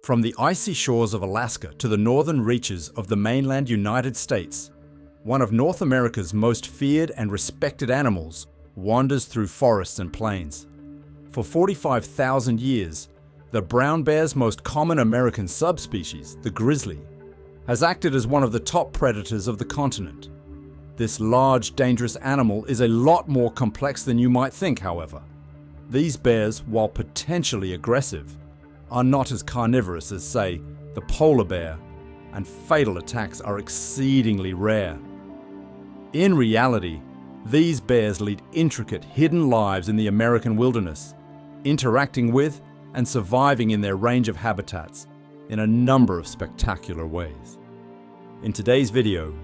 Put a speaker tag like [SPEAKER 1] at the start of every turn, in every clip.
[SPEAKER 1] From the icy shores of Alaska to the northern reaches of the mainland United States, one of North America's most feared and respected animals wanders through forests and plains. For 45,000 years, the brown bear's most common American subspecies, the grizzly, has acted as one of the top predators of the continent. This large, dangerous animal is a lot more complex than you might think, however. These bears, while potentially aggressive, are not as carnivorous as, say, the polar bear, and fatal attacks are exceedingly rare. In reality, these bears lead intricate, hidden lives in the American wilderness, interacting with and surviving in their range of habitats in a number of spectacular ways. In today's video,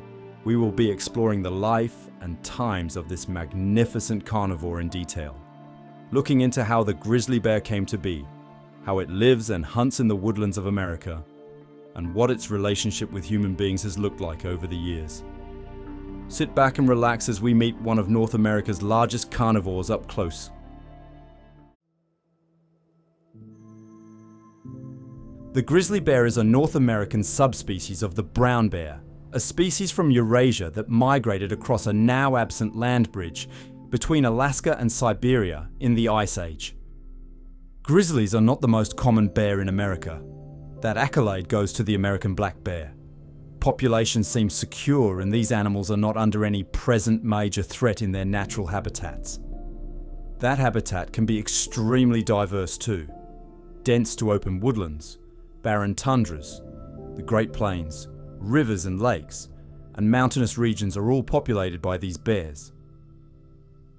[SPEAKER 1] we will be exploring the life and times of this magnificent carnivore in detail, looking into how the grizzly bear came to be, how it lives and hunts in the woodlands of America, and what its relationship with human beings has looked like over the years. Sit back and relax as we meet one of North America's largest carnivores up close. The grizzly bear is a North American subspecies of the brown bear, a species from Eurasia that migrated across a now absent land bridge between Alaska and Siberia in the Ice Age. Grizzlies are not the most common bear in America. That accolade goes to the American black bear. Populations seem secure and these animals are not under any present major threat in their natural habitats. That habitat can be extremely diverse too. Dense to open woodlands, barren tundras, the Great Plains, rivers and lakes, and mountainous regions are all populated by these bears.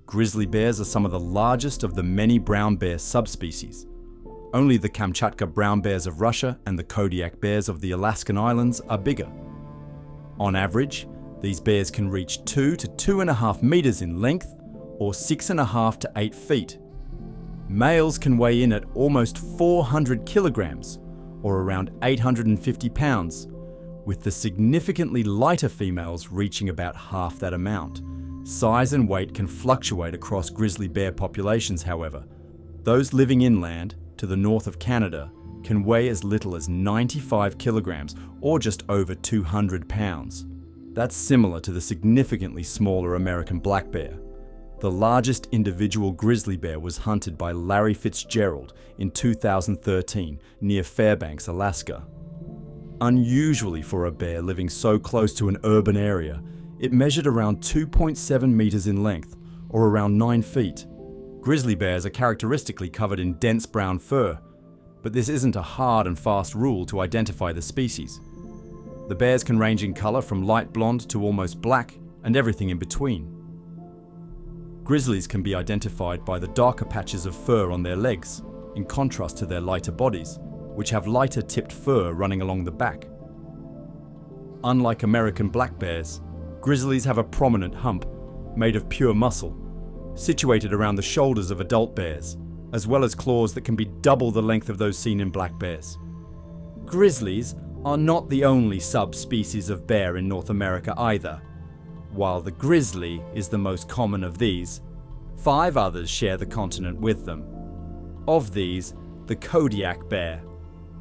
[SPEAKER 1] Grizzly bears are some of the largest of the many brown bear subspecies. Only the Kamchatka brown bears of Russia and the Kodiak bears of the Alaskan islands are bigger. On average, these bears can reach 2 to 2.5 meters in length or 6.5 to 8 feet. Males can weigh in at almost 400 kilograms or around 850 pounds, with the significantly lighter females reaching about half that amount. Size and weight can fluctuate across grizzly bear populations, however. Those living inland, to the north of Canada, can weigh as little as 95 kilograms or just over 200 pounds. That's similar to the significantly smaller American black bear. The largest individual grizzly bear was hunted by Larry Fitzgerald in 2013 near Fairbanks, Alaska. Unusually for a bear living so close to an urban area, it measured around 2.7 meters in length, or around 9 feet. Grizzly bears are characteristically covered in dense brown fur, but this isn't a hard and fast rule to identify the species. The bears can range in color from light blonde to almost black, and everything in between. Grizzlies can be identified by the darker patches of fur on their legs, in contrast to their lighter bodies, which have lighter tipped fur running along the back. Unlike American black bears, grizzlies have a prominent hump, made of pure muscle, situated around the shoulders of adult bears, as well as claws that can be double the length of those seen in black bears. Grizzlies are not the only subspecies of bear in North America either. While the grizzly is the most common of these, 5 others share the continent with them. Of these, the Kodiak bear,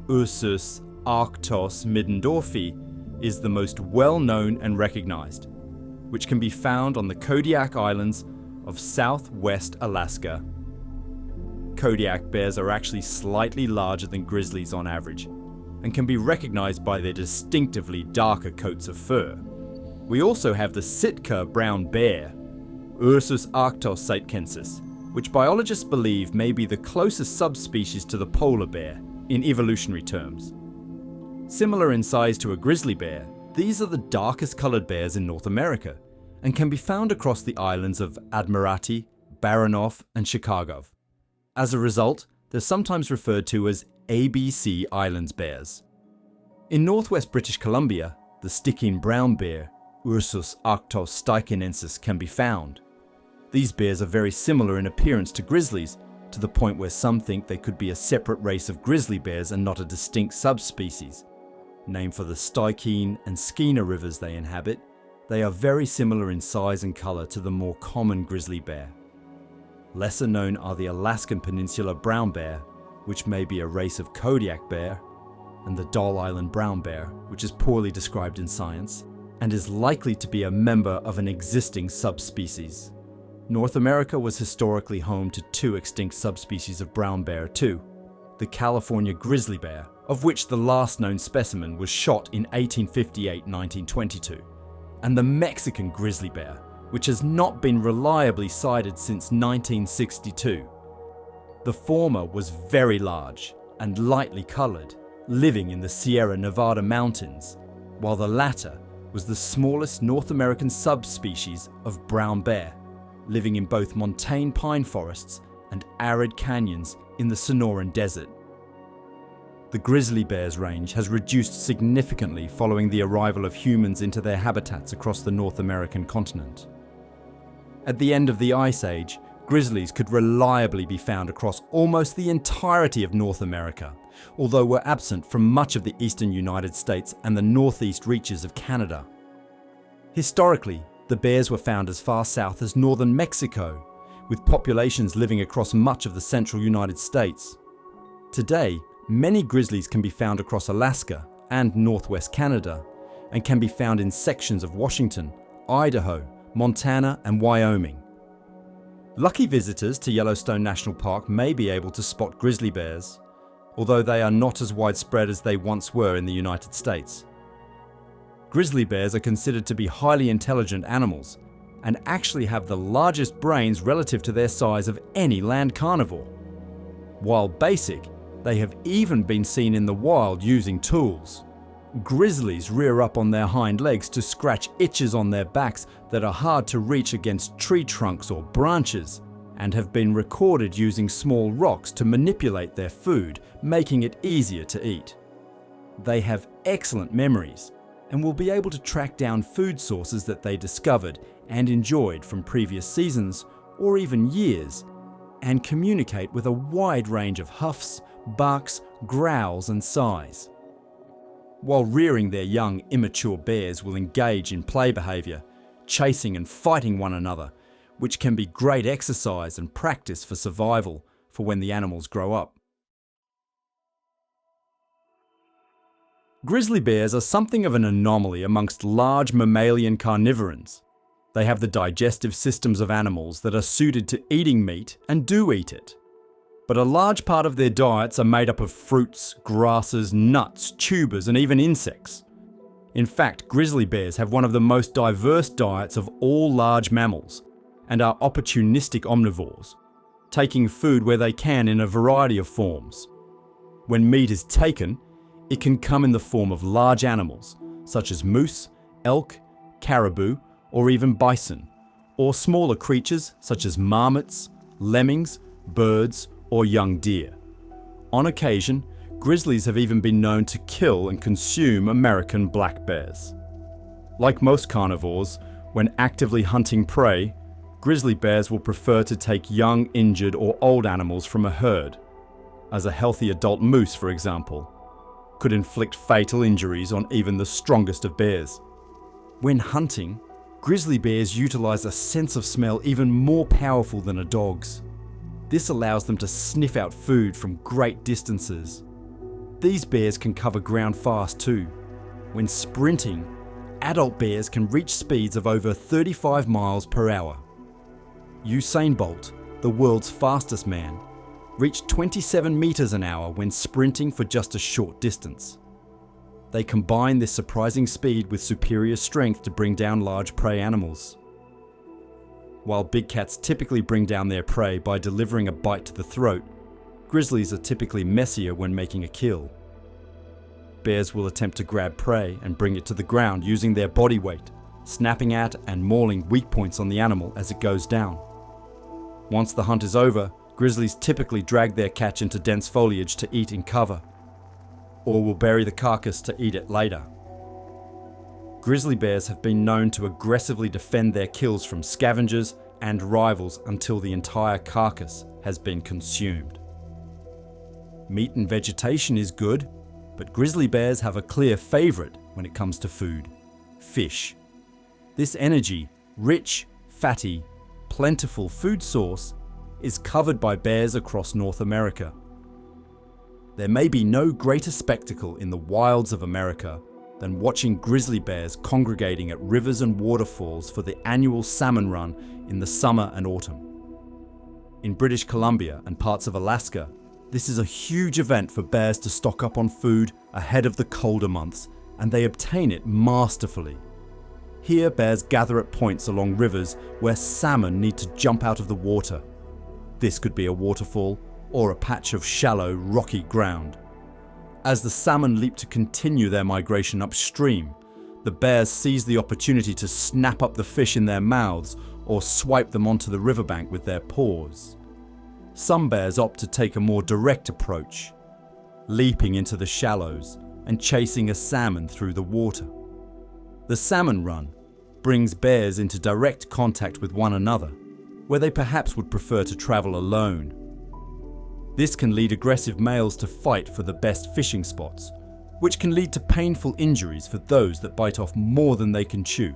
[SPEAKER 1] Ursus arctos middendorfi, is the most well-known and recognized, which can be found on the Kodiak Islands of southwest Alaska. Kodiak bears are actually slightly larger than grizzlies on average, and can be recognized by their distinctively darker coats of fur. We also have the Sitka brown bear, Ursus arctos sietkensis, which biologists believe may be the closest subspecies to the polar bear in evolutionary terms. Similar in size to a grizzly bear, these are the darkest colored bears in North America and can be found across the islands of Admiralty, Baranof, and Chicago. As a result, they're sometimes referred to as ABC Islands bears. In northwest British Columbia, the Stikine brown bear, Ursus arctos steikinensis, can be found. These bears are very similar in appearance to grizzlies, to the point where some think they could be a separate race of grizzly bears and not a distinct subspecies. Named for the Stikine and Skeena rivers they inhabit, they are very similar in size and color to the more common grizzly bear. Lesser known are the Alaskan Peninsula brown bear, which may be a race of Kodiak bear, and the Dall Island brown bear, which is poorly described in science, and is likely to be a member of an existing subspecies. North America was historically home to two extinct subspecies of brown bear too: the California grizzly bear, of which the last known specimen was shot in 1858-1922, and the Mexican grizzly bear, which has not been reliably sighted since 1962. The former was very large and lightly colored, living in the Sierra Nevada mountains, while the latter was the smallest North American subspecies of brown bear, living in both montane pine forests and arid canyons in the Sonoran Desert. The grizzly bear's range has reduced significantly following the arrival of humans into their habitats across the North American continent. At the end of the Ice Age, grizzlies could reliably be found across almost the entirety of North America, although were absent from much of the eastern United States and the northeast reaches of Canada. Historically, the bears were found as far south as northern Mexico, with populations living across much of the central United States. Today, many grizzlies can be found across Alaska and northwest Canada, and can be found in sections of Washington, Idaho, Montana, and Wyoming. Lucky visitors to Yellowstone National Park may be able to spot grizzly bears, although they are not as widespread as they once were in the United States. Grizzly bears are considered to be highly intelligent animals, and actually have the largest brains relative to their size of any land carnivore. While basic, they have even been seen in the wild using tools. Grizzlies rear up on their hind legs to scratch itches on their backs that are hard to reach against tree trunks or branches, and have been recorded using small rocks to manipulate their food, making it easier to eat. They have excellent memories, and will be able to track down food sources that they discovered and enjoyed from previous seasons or even years, and communicate with a wide range of huffs, barks, growls, and sighs. While rearing their young, immature bears will engage in play behavior, chasing and fighting one another, which can be great exercise and practice for survival for when the animals grow up. Grizzly bears are something of an anomaly amongst large mammalian carnivorans. They have the digestive systems of animals that are suited to eating meat and do eat it. But a large part of their diets are made up of fruits, grasses, nuts, tubers, and even insects. In fact, grizzly bears have one of the most diverse diets of all large mammals, and are opportunistic omnivores, taking food where they can in a variety of forms. When meat is taken, it can come in the form of large animals, such as moose, elk, caribou, or even bison, or smaller creatures such as marmots, lemmings, birds, or young deer. On occasion, grizzlies have even been known to kill and consume American black bears. Like most carnivores, when actively hunting prey, grizzly bears will prefer to take young, injured, or old animals from a herd, as a healthy adult moose, for example, could inflict fatal injuries on even the strongest of bears. When hunting, grizzly bears utilize a sense of smell even more powerful than a dog's. This allows them to sniff out food from great distances. These bears can cover ground fast too. When sprinting, adult bears can reach speeds of over 35 miles per hour. Usain Bolt, the world's fastest man, reached 27 meters an hour when sprinting for just a short distance. They combine this surprising speed with superior strength to bring down large prey animals. While big cats typically bring down their prey by delivering a bite to the throat, grizzlies are typically messier when making a kill. Bears will attempt to grab prey and bring it to the ground using their body weight, snapping at and mauling weak points on the animal as it goes down. Once the hunt is over, grizzlies typically drag their catch into dense foliage to eat in cover, or will bury the carcass to eat it later. Grizzly bears have been known to aggressively defend their kills from scavengers and rivals until the entire carcass has been consumed. Meat and vegetation is good, but grizzly bears have a clear favourite when it comes to food: fish. This energy, rich, fatty, plentiful food source is covered by bears across North America. There may be no greater spectacle in the wilds of America than watching grizzly bears congregating at rivers and waterfalls for the annual salmon run in the summer and autumn. In British Columbia and parts of Alaska, this is a huge event for bears to stock up on food ahead of the colder months, and they obtain it masterfully. Here, bears gather at points along rivers where salmon need to jump out of the water. This could be a waterfall or a patch of shallow, rocky ground. As the salmon leap to continue their migration upstream, the bears seize the opportunity to snap up the fish in their mouths or swipe them onto the riverbank with their paws. Some bears opt to take a more direct approach, leaping into the shallows and chasing a salmon through the water. The salmon run brings bears into direct contact with one another, where they perhaps would prefer to travel alone. This can lead aggressive males to fight for the best fishing spots, which can lead to painful injuries for those that bite off more than they can chew.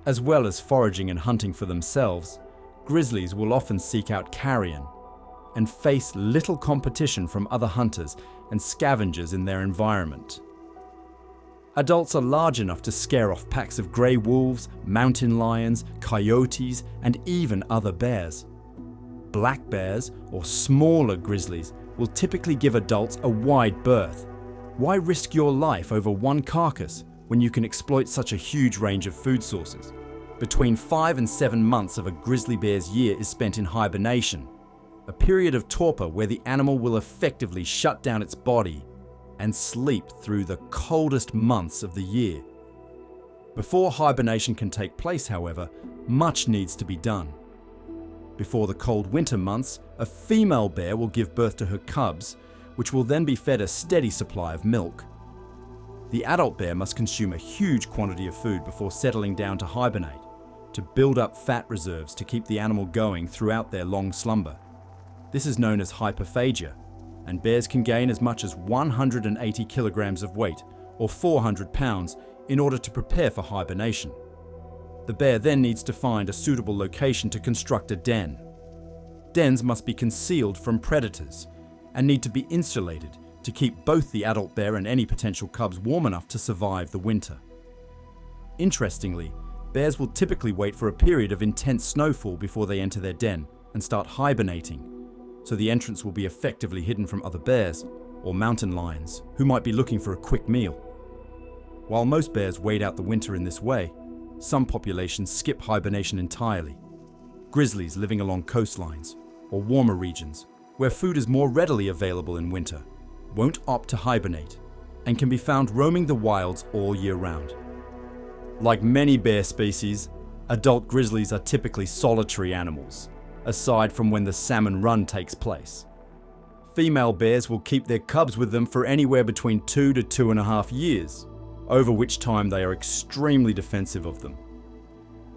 [SPEAKER 1] As well as foraging and hunting for themselves, grizzlies will often seek out carrion and face little competition from other hunters and scavengers in their environment. Adults are large enough to scare off packs of grey wolves, mountain lions, coyotes, and even other bears. Black bears, or smaller grizzlies, will typically give adults a wide berth. Why risk your life over one carcass when you can exploit such a huge range of food sources? Between 5 and 7 months of a grizzly bear's year is spent in hibernation, a period of torpor where the animal will effectively shut down its body and sleep through the coldest months of the year. Before hibernation can take place, however, much needs to be done. Before the cold winter months, a female bear will give birth to her cubs, which will then be fed a steady supply of milk. The adult bear must consume a huge quantity of food before settling down to hibernate, to build up fat reserves to keep the animal going throughout their long slumber. This is known as hyperphagia, and bears can gain as much as 180 kilograms of weight, or 400 pounds, in order to prepare for hibernation. The bear then needs to find a suitable location to construct a den. Dens must be concealed from predators and need to be insulated to keep both the adult bear and any potential cubs warm enough to survive the winter. Interestingly, bears will typically wait for a period of intense snowfall before they enter their den and start hibernating, so the entrance will be effectively hidden from other bears or mountain lions who might be looking for a quick meal. While most bears wait out the winter in this way, some populations skip hibernation entirely. Grizzlies living along coastlines or warmer regions where food is more readily available in winter won't opt to hibernate and can be found roaming the wilds all year round. Like many bear species, adult grizzlies are typically solitary animals, aside from when the salmon run takes place. Female bears will keep their cubs with them for anywhere between 2 to 2.5 years, over which time they are extremely defensive of them.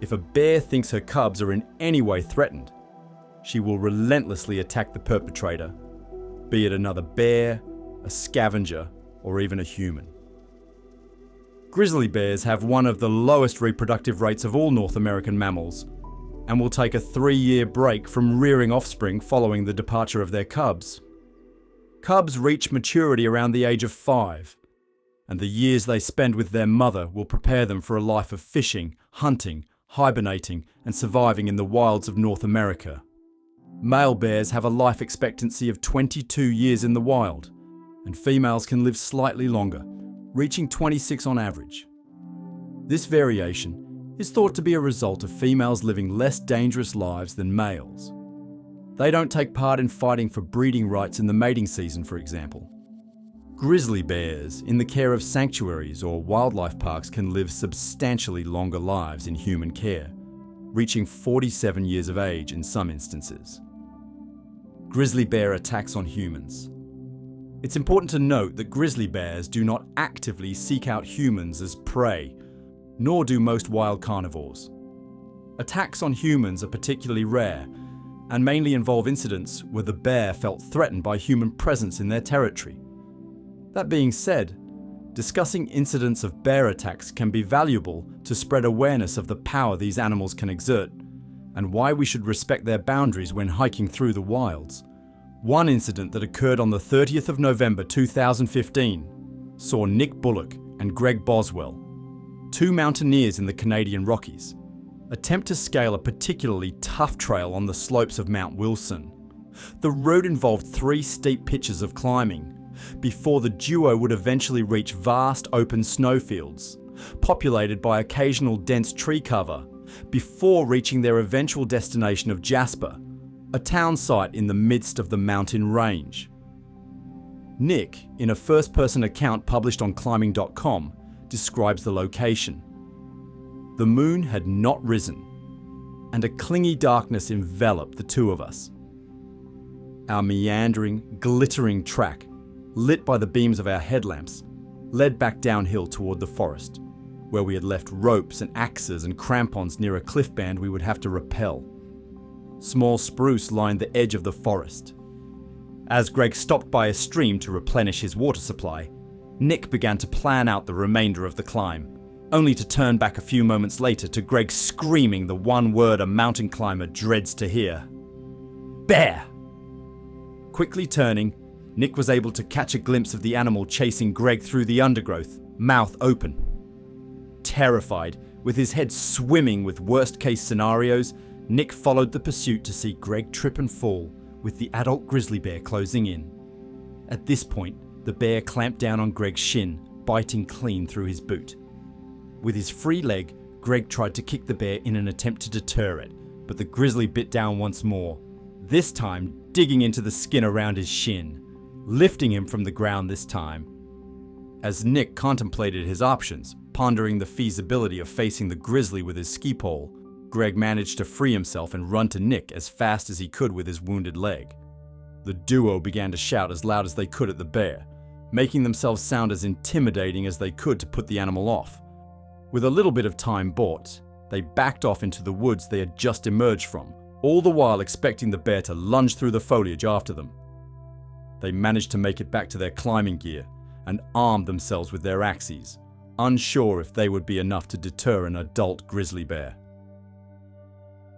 [SPEAKER 1] If a bear thinks her cubs are in any way threatened, she will relentlessly attack the perpetrator, be it another bear, a scavenger, or even a human. Grizzly bears have one of the lowest reproductive rates of all North American mammals, and will take a 3-year break from rearing offspring following the departure of their cubs. Cubs reach maturity around the age of 5, and the years they spend with their mother will prepare them for a life of fishing, hunting, hibernating, and surviving in the wilds of North America. Male bears have a life expectancy of 22 years in the wild, and females can live slightly longer, reaching 26 on average. This variation is thought to be a result of females living less dangerous lives than males. They don't take part in fighting for breeding rights in the mating season, for example. Grizzly bears in the care of sanctuaries or wildlife parks can live substantially longer lives in human care, reaching 47 years of age in some instances. Grizzly bear attacks on humans. It's important to note that grizzly bears do not actively seek out humans as prey, nor do most wild carnivores. Attacks on humans are particularly rare and mainly involve incidents where the bear felt threatened by human presence in their territory. That being said, discussing incidents of bear attacks can be valuable to spread awareness of the power these animals can exert and why we should respect their boundaries when hiking through the wilds, One incident that occurred on the 30th of November 2015 saw Nick Bullock and Greg Boswell, two mountaineers in the Canadian Rockies, attempt to scale a particularly tough trail on the slopes of Mount Wilson. The route involved 3 steep pitches of climbing before the duo would eventually reach vast open snowfields, populated by occasional dense tree cover, before reaching their eventual destination of Jasper, a town site in the midst of the mountain range. Nick, in a first-person account published on climbing.com, describes the location. The moon had not risen, and a clingy darkness enveloped the two of us. Our meandering, glittering track, lit by the beams of our headlamps, led back downhill toward the forest, where we had left ropes and axes and crampons near a cliff band we would have to rappel. Small spruce lined the edge of the forest. As Greg stopped by a stream to replenish his water supply, Nick began to plan out the remainder of the climb, only to turn back a few moments later to Greg screaming the one word a mountain climber dreads to hear: "Bear!" Quickly turning, Nick was able to catch a glimpse of the animal chasing Greg through the undergrowth, mouth open. Terrified, with his head swimming with worst-case scenarios, Nick followed the pursuit to see Greg trip and fall, with the adult grizzly bear closing in. At this point, the bear clamped down on Greg's shin, biting clean through his boot. With his free leg, Greg tried to kick the bear in an attempt to deter it, but the grizzly bit down once more, this time digging into the skin around his shin, lifting him from the ground this time. As Nick contemplated his options, pondering the feasibility of facing the grizzly with his ski pole, Greg managed to free himself and run to Nick as fast as he could with his wounded leg. The duo began to shout as loud as they could at the bear, making themselves sound as intimidating as they could to put the animal off. With a little bit of time bought, they backed off into the woods they had just emerged from, all the while expecting the bear to lunge through the foliage after them. They managed to make it back to their climbing gear and armed themselves with their axes, unsure if they would be enough to deter an adult grizzly bear.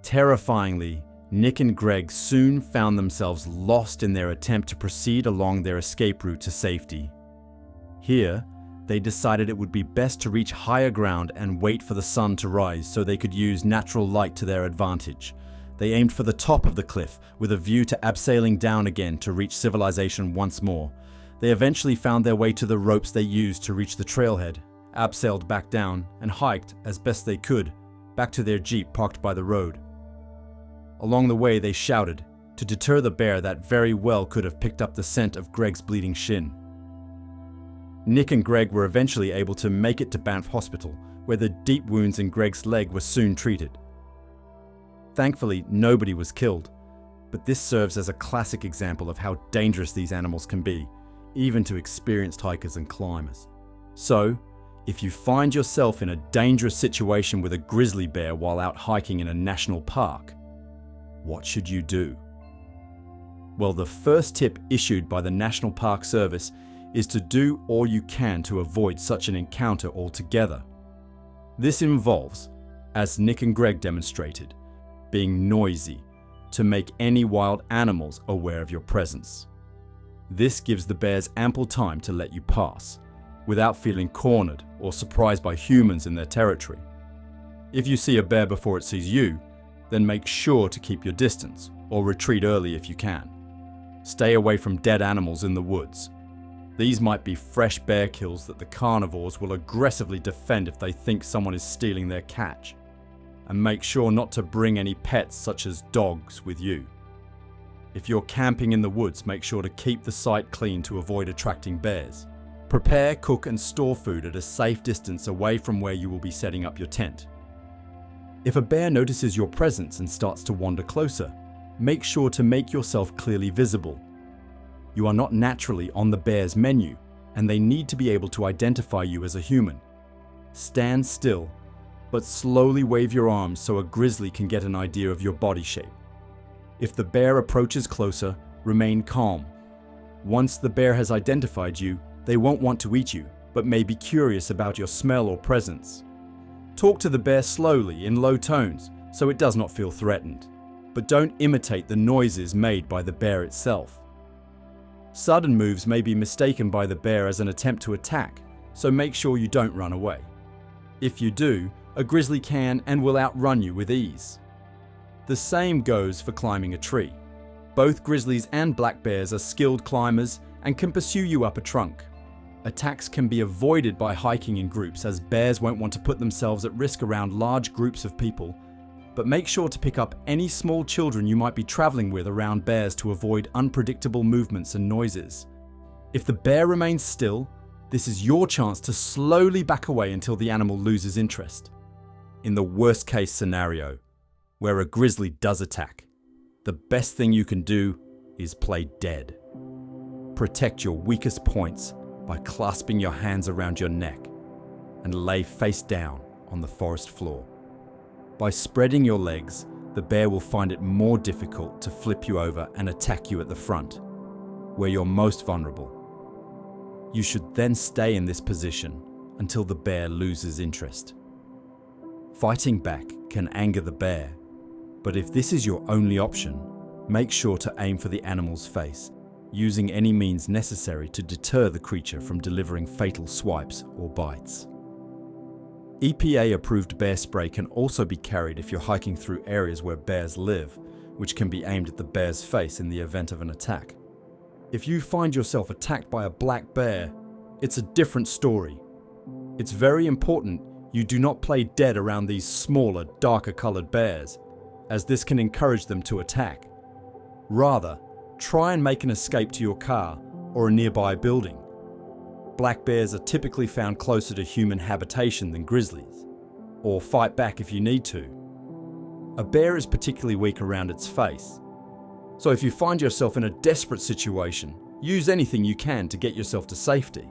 [SPEAKER 1] Terrifyingly, Nick and Greg soon found themselves lost in their attempt to proceed along their escape route to safety. Here, they decided it would be best to reach higher ground and wait for the sun to rise so they could use natural light to their advantage. They aimed for the top of the cliff with a view to abseiling down again to reach civilization once more. They eventually found their way to the ropes they used to reach the trailhead, abseiled back down, and hiked, as best they could, back to their jeep parked by the road. Along the way, they shouted, to deter the bear that very well could have picked up the scent of Greg's bleeding shin. Nick and Greg were eventually able to make it to Banff Hospital, where the deep wounds in Greg's leg were soon treated. Thankfully, nobody was killed, but this serves as a classic example of how dangerous these animals can be, even to experienced hikers and climbers. So, if you find yourself in a dangerous situation with a grizzly bear while out hiking in a national park, what should you do? Well, the first tip issued by the National Park Service is to do all you can to avoid such an encounter altogether. This involves, as Nick and Greg demonstrated, being noisy to make any wild animals aware of your presence. This gives the bears ample time to let you pass, without feeling cornered or surprised by humans in their territory. If you see a bear before it sees you, then make sure to keep your distance or retreat early if you can. Stay away from dead animals in the woods. These might be fresh bear kills that the carnivores will aggressively defend if they think someone is stealing their catch. And make sure not to bring any pets such as dogs with you. If you're camping in the woods, make sure to keep the site clean to avoid attracting bears. Prepare, cook and store food at a safe distance away from where you will be setting up your tent. If a bear notices your presence and starts to wander closer, make sure to make yourself clearly visible. You are not naturally on the bear's menu, and they need to be able to identify you as a human. Stand still, but slowly wave your arms so a grizzly can get an idea of your body shape. If the bear approaches closer, remain calm. Once the bear has identified you, they won't want to eat you, but may be curious about your smell or presence. Talk to the bear slowly in low tones so it does not feel threatened, but don't imitate the noises made by the bear itself. Sudden moves may be mistaken by the bear as an attempt to attack, so make sure you don't run away. If you do, a grizzly can and will outrun you with ease. The same goes for climbing a tree. Both grizzlies and black bears are skilled climbers and can pursue you up a trunk. Attacks can be avoided by hiking in groups, as bears won't want to put themselves at risk around large groups of people, but make sure to pick up any small children you might be traveling with around bears to avoid unpredictable movements and noises. If the bear remains still, this is your chance to slowly back away until the animal loses interest. In the worst case scenario, where a grizzly does attack, the best thing you can do is play dead. Protect your weakest points by clasping your hands around your neck and lay face down on the forest floor. By spreading your legs, the bear will find it more difficult to flip you over and attack you at the front, where you're most vulnerable. You should then stay in this position until the bear loses interest. Fighting back can anger the bear, but if this is your only option, make sure to aim for the animal's face, using any means necessary to deter the creature from delivering fatal swipes or bites. EPA-approved bear spray can also be carried if you're hiking through areas where bears live, which can be aimed at the bear's face in the event of an attack. If you find yourself attacked by a black bear, it's a different story. It's very important you do not play dead around these smaller, darker-colored bears, as this can encourage them to attack. Rather, try and make an escape to your car or a nearby building. Black bears are typically found closer to human habitation than grizzlies, or fight back if you need to. A bear is particularly weak around its face, so if you find yourself in a desperate situation, use anything you can to get yourself to safety.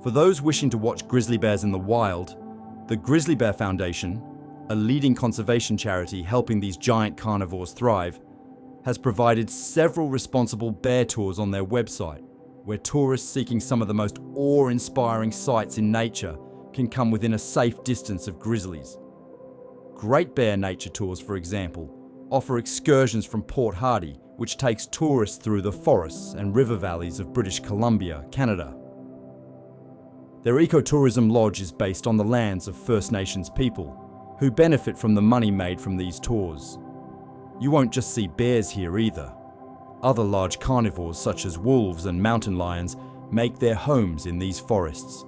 [SPEAKER 1] For those wishing to watch grizzly bears in the wild, the Grizzly Bear Foundation, a leading conservation charity helping these giant carnivores thrive, has provided several responsible bear tours on their website, where tourists seeking some of the most awe-inspiring sights in nature can come within a safe distance of grizzlies. Great Bear Nature Tours, for example, offer excursions from Port Hardy, which takes tourists through the forests and river valleys of British Columbia, Canada. Their ecotourism lodge is based on the lands of First Nations people, who benefit from the money made from these tours. You won't just see bears here either. Other large carnivores such as wolves and mountain lions make their homes in these forests,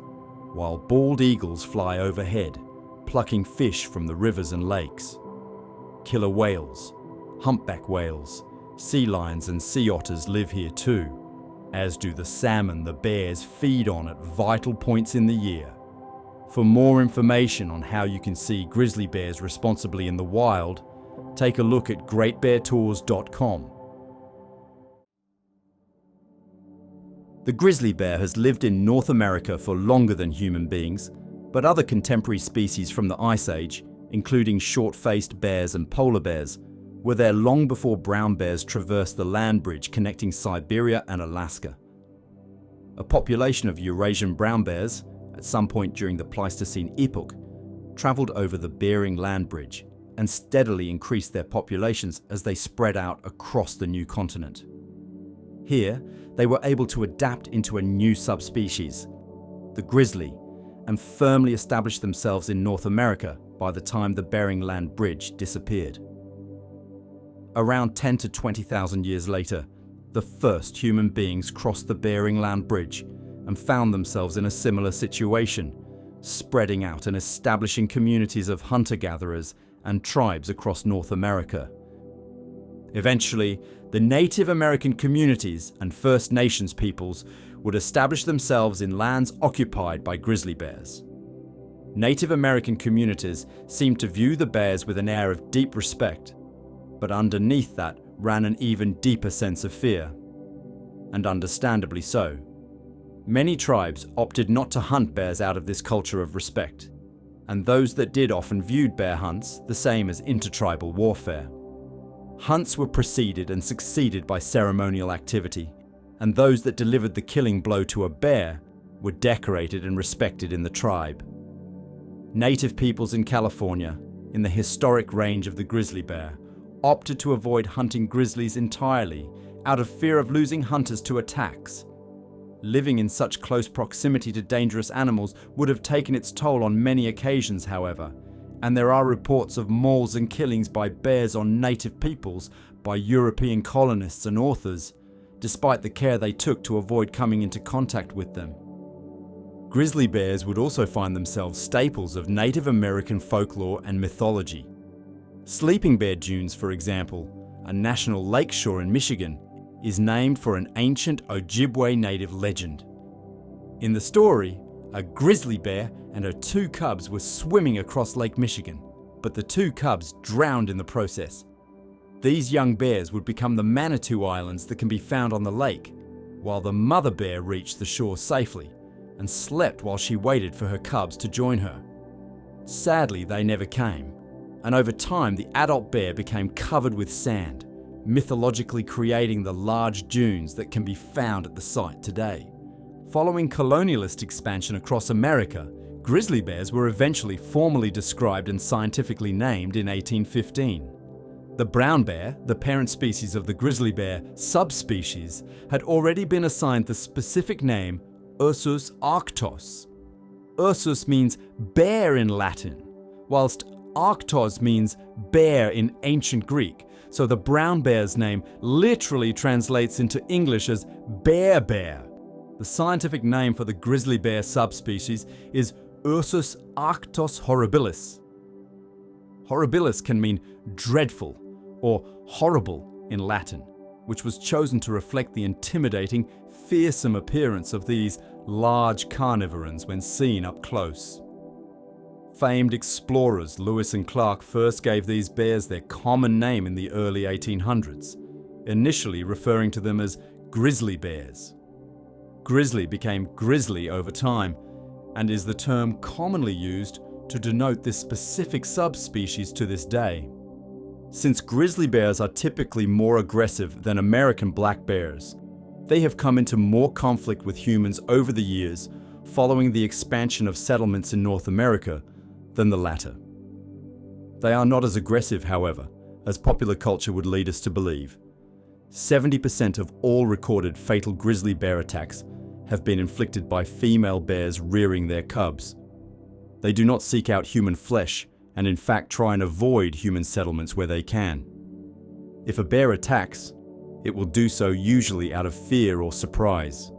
[SPEAKER 1] while bald eagles fly overhead, plucking fish from the rivers and lakes. Killer whales, humpback whales, sea lions and sea otters live here too, as do the salmon the bears feed on at vital points in the year. For more information on how you can see grizzly bears responsibly in the wild, take a look at greatbeartours.com. The grizzly bear has lived in North America for longer than human beings, but other contemporary species from the Ice Age, including short-faced bears and polar bears, were there long before brown bears traversed the land bridge connecting Siberia and Alaska. A population of Eurasian brown bears, at some point during the Pleistocene epoch, traveled over the Bering Land Bridge and steadily increased their populations as they spread out across the new continent. Here, they were able to adapt into a new subspecies, the grizzly, and firmly establish themselves in North America by the time the Bering Land Bridge disappeared. Around 10 to 20,000 years later, the first human beings crossed the Bering Land Bridge and found themselves in a similar situation, spreading out and establishing communities of hunter-gatherers and tribes across North America. Eventually, the Native American communities and First Nations peoples would establish themselves in lands occupied by grizzly bears. Native American communities seemed to view the bears with an air of deep respect, but underneath that ran an even deeper sense of fear. And understandably so. Many tribes opted not to hunt bears out of this culture of respect, and those that did often viewed bear hunts the same as intertribal warfare. Hunts were preceded and succeeded by ceremonial activity, and those that delivered the killing blow to a bear were decorated and respected in the tribe. Native peoples in California, in the historic range of the grizzly bear, opted to avoid hunting grizzlies entirely out of fear of losing hunters to attacks. Living in such close proximity to dangerous animals would have taken its toll on many occasions, however, and there are reports of mauls and killings by bears on native peoples by European colonists and authors, despite the care they took to avoid coming into contact with them. Grizzly bears would also find themselves staples of Native American folklore and mythology. Sleeping Bear Dunes, for example, a national lakeshore in Michigan, is named for an ancient Ojibwe native legend. In the story, a grizzly bear and her 2 cubs were swimming across Lake Michigan, but the 2 cubs drowned in the process. These young bears would become the Manitou Islands that can be found on the lake, while the mother bear reached the shore safely and slept while she waited for her cubs to join her. Sadly, they never came, and over time the adult bear became covered with sand, mythologically creating the large dunes that can be found at the site today. Following colonialist expansion across America, grizzly bears were eventually formally described and scientifically named in 1815. The brown bear, the parent species of the grizzly bear subspecies, had already been assigned the specific name Ursus arctos. Ursus means bear in Latin, whilst arctos means bear in ancient Greek, so the brown bear's name literally translates into English as bear bear. The scientific name for the grizzly bear subspecies is Ursus arctos horribilis. Horribilis can mean dreadful or horrible in Latin, which was chosen to reflect the intimidating, fearsome appearance of these large carnivorans when seen up close. Famed explorers Lewis and Clark first gave these bears their common name in the early 1800s, initially referring to them as grizzly bears. Grizzly became grizzly over time, and is the term commonly used to denote this specific subspecies to this day. Since grizzly bears are typically more aggressive than American black bears, they have come into more conflict with humans over the years following the expansion of settlements in North America than the latter. They are not as aggressive, however, as popular culture would lead us to believe. 70% of all recorded fatal grizzly bear attacks have been inflicted by female bears rearing their cubs. They do not seek out human flesh and in fact try and avoid human settlements where they can. If a bear attacks, it will do so usually out of fear or surprise.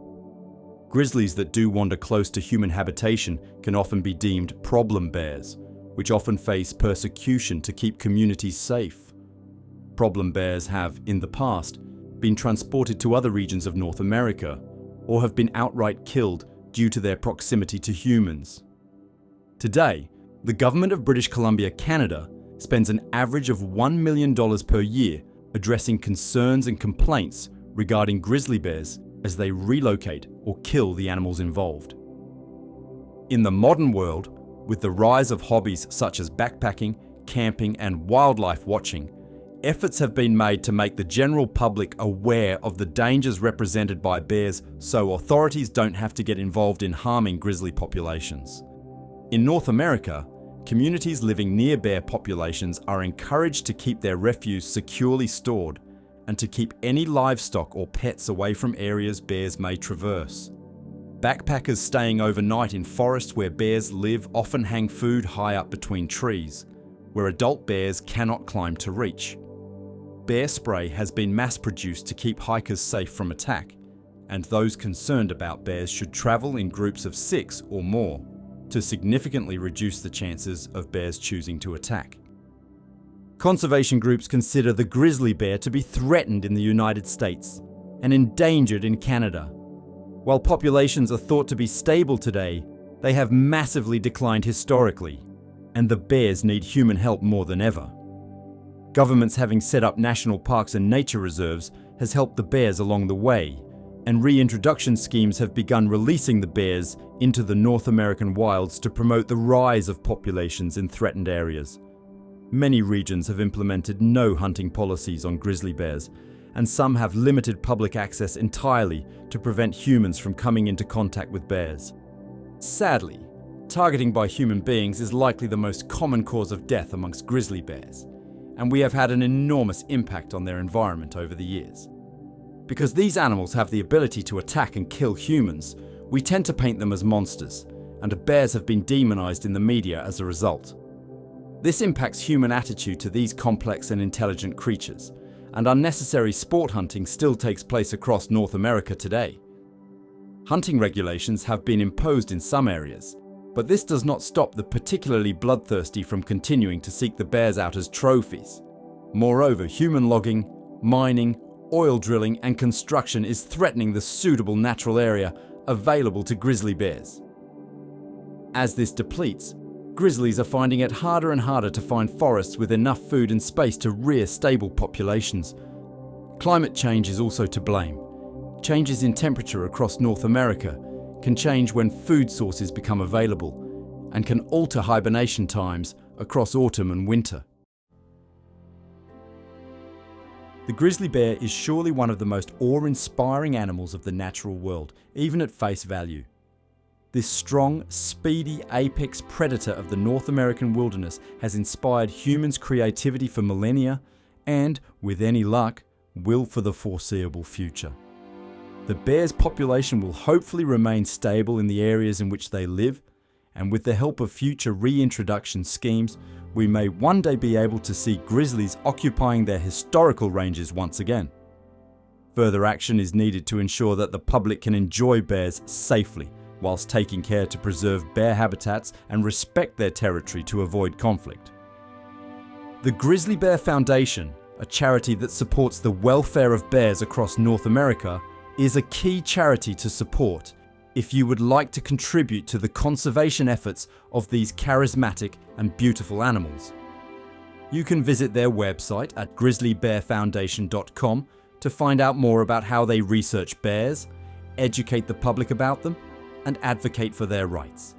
[SPEAKER 1] Grizzlies that do wander close to human habitation can often be deemed problem bears, which often face persecution to keep communities safe. Problem bears have, in the past, been transported to other regions of North America, or have been outright killed due to their proximity to humans. Today, the government of British Columbia, Canada, spends an average of $1 million per year addressing concerns and complaints regarding grizzly bears as they relocate or kill the animals involved. In the modern world, with the rise of hobbies such as backpacking, camping, and wildlife watching, efforts have been made to make the general public aware of the dangers represented by bears so authorities don't have to get involved in harming grizzly populations. In North America, communities living near bear populations are encouraged to keep their refuse securely stored and to keep any livestock or pets away from areas bears may traverse. Backpackers staying overnight in forests where bears live often hang food high up between trees, where adult bears cannot climb to reach. Bear spray has been mass-produced to keep hikers safe from attack, and those concerned about bears should travel in groups of 6 or more to significantly reduce the chances of bears choosing to attack. Conservation groups consider the grizzly bear to be threatened in the United States and endangered in Canada. While populations are thought to be stable today, they have massively declined historically, and the bears need human help more than ever. Governments having set up national parks and nature reserves has helped the bears along the way, and reintroduction schemes have begun releasing the bears into the North American wilds to promote the rise of populations in threatened areas. Many regions have implemented no hunting policies on grizzly bears, and some have limited public access entirely to prevent humans from coming into contact with bears. Sadly, targeting by human beings is likely the most common cause of death amongst grizzly bears, and we have had an enormous impact on their environment over the years. Because these animals have the ability to attack and kill humans, we tend to paint them as monsters, and bears have been demonized in the media as a result. This impacts human attitude to these complex and intelligent creatures, and unnecessary sport hunting still takes place across North America today. Hunting regulations have been imposed in some areas, but this does not stop the particularly bloodthirsty from continuing to seek the bears out as trophies. Moreover, human logging, mining, oil drilling and construction is threatening the suitable natural area available to grizzly bears. As this depletes, grizzlies are finding it harder and harder to find forests with enough food and space to rear stable populations. Climate change is also to blame. Changes in temperature across North America can change when food sources become available and can alter hibernation times across autumn and winter. The grizzly bear is surely one of the most awe-inspiring animals of the natural world, even at face value. This strong, speedy apex predator of the North American wilderness has inspired humans' creativity for millennia and, with any luck, will for the foreseeable future. The bear's population will hopefully remain stable in the areas in which they live, and with the help of future reintroduction schemes, we may one day be able to see grizzlies occupying their historical ranges once again. Further action is needed to ensure that the public can enjoy bears safely, whilst taking care to preserve bear habitats and respect their territory to avoid conflict. The Grizzly Bear Foundation, a charity that supports the welfare of bears across North America, is a key charity to support if you would like to contribute to the conservation efforts of these charismatic and beautiful animals. You can visit their website at grizzlybearfoundation.com to find out more about how they research bears, educate the public about them, and advocate for their rights.